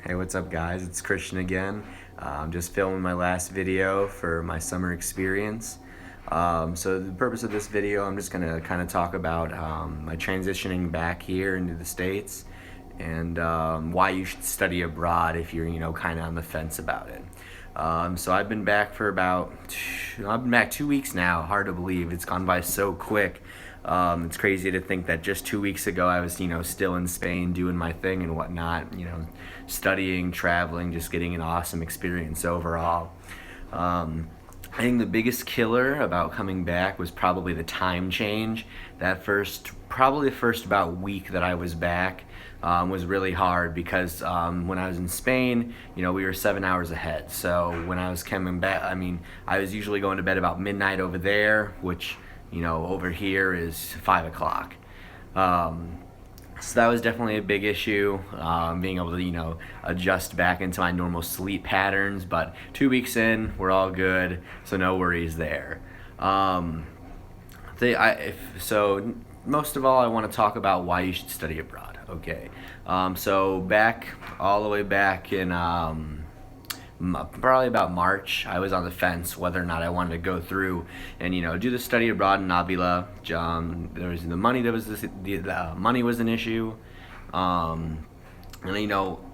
Hey, what's up, guys? It's Christian again. I'm just filming my last video for my summer experience. So the purpose of this video, I'm just gonna kind of talk about my transitioning back here into the States and why you should study abroad if you're, kind of on the fence about it. So I've been back for I've been back 2 weeks now. Hard to believe. It's gone by so quick. It's crazy to think that just 2 weeks ago I was, still in Spain doing my thing and whatnot, studying, traveling, just getting an awesome experience overall. I think the biggest killer about coming back was probably the time change. Probably the first about week that I was back was really hard because when I was in Spain, we were 7 hours ahead. So when I was coming back, I was usually going to bed about midnight over there, which, over here is 5 o'clock. So that was definitely a big issue, being able to, adjust back into my normal sleep patterns. But 2 weeks in, we're all good, so no worries there. So most of all, I want to talk about why you should study abroad. Okay, so all the way back in probably about March, I was on the fence whether or not I wanted to go through and do the study abroad in Ávila. There was the money. The money was an issue, and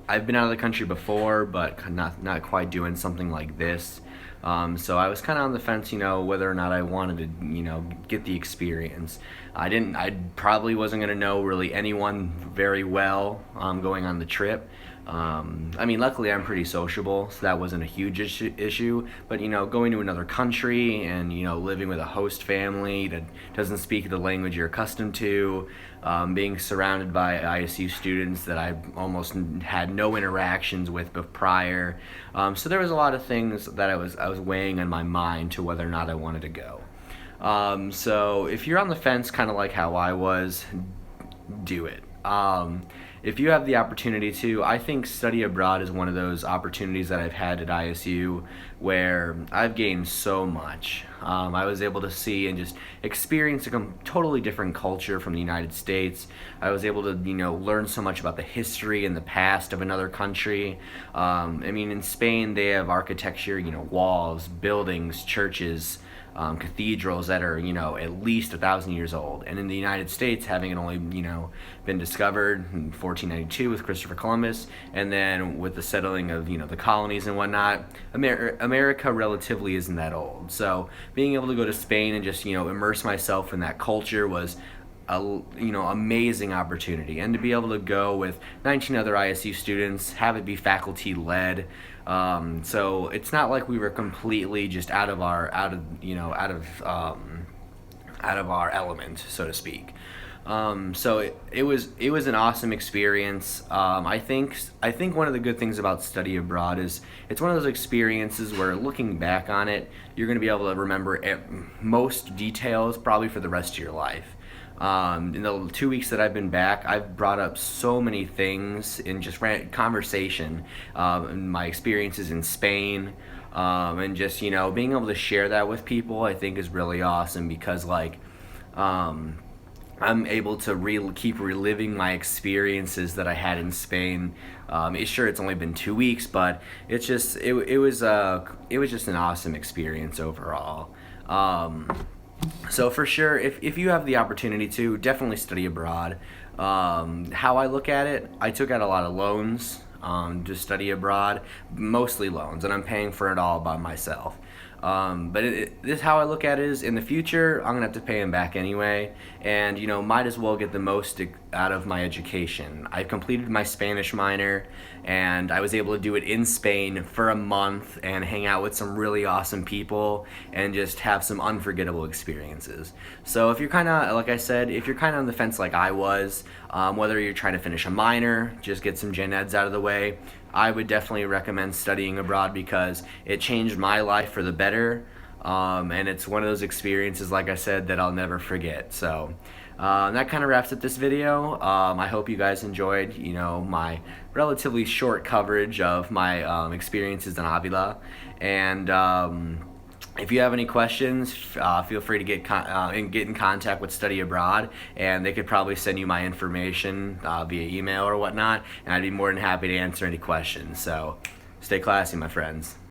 I've been out of the country before, but not quite doing something like this. So I was kind of on the fence, whether or not I wanted to, get the experience. I probably wasn't gonna know really anyone very well going on the trip. Luckily I'm pretty sociable, so that wasn't a huge issue. But going to another country and living with a host family that doesn't speak the language you're accustomed to, being surrounded by ISU students that I almost had no interactions with prior. So there was a lot of things that I was weighing in my mind to whether or not I wanted to go. So if you're on the fence, kind of like how I was, do it. If you have the opportunity to, I think study abroad is one of those opportunities that I've had at ISU where I've gained so much. I was able to see and just experience a totally different culture from the United States. I was able to, learn so much about the history and the past of another country. In Spain, they have architecture, walls, buildings, churches, cathedrals that are at least 1,000 years old, and in the United States, having it only been discovered in 1492 with Christopher Columbus, and then with the settling of the colonies and whatnot, America relatively isn't that old. So being able to go to Spain and just immerse myself in that culture was amazing opportunity, and to be able to go with 19 other ISU students, have it be faculty led. So it's not like we were completely just out of our element, so to speak. So it was an awesome experience. I think one of the good things about study abroad is it's one of those experiences where, looking back on it, you're going to be able to remember most details probably for the rest of your life. In the 2 weeks that I've been back, I've brought up so many things in just conversation, in my experiences in Spain, and just being able to share that with people, I think is really awesome because I'm able to keep reliving my experiences that I had in Spain. Sure, it's only been 2 weeks, but it was just an awesome experience overall. So for sure, if you have the opportunity to, definitely study abroad. How I look at it, I took out a lot of loans to study abroad, mostly loans, and I'm paying for it all by myself. But this how I look at it is, in the future, I'm gonna have to pay them back anyway, and might as well get the most out of my education. I completed my Spanish minor, and I was able to do it in Spain for a month and hang out with some really awesome people and just have some unforgettable experiences. So if you're kind of, like I said, if you're kind of on the fence like I was, whether you're trying to finish a minor, just get some gen eds out of the way, I would definitely recommend studying abroad because it changed my life for the better, and it's one of those experiences, like I said, that I'll never forget. So that kind of wraps up this video. I hope you guys enjoyed, my relatively short coverage of my experiences in Avila, and if you have any questions, feel free to get in contact with Study Abroad, and they could probably send you my information via email or whatnot, and I'd be more than happy to answer any questions. So stay classy, my friends.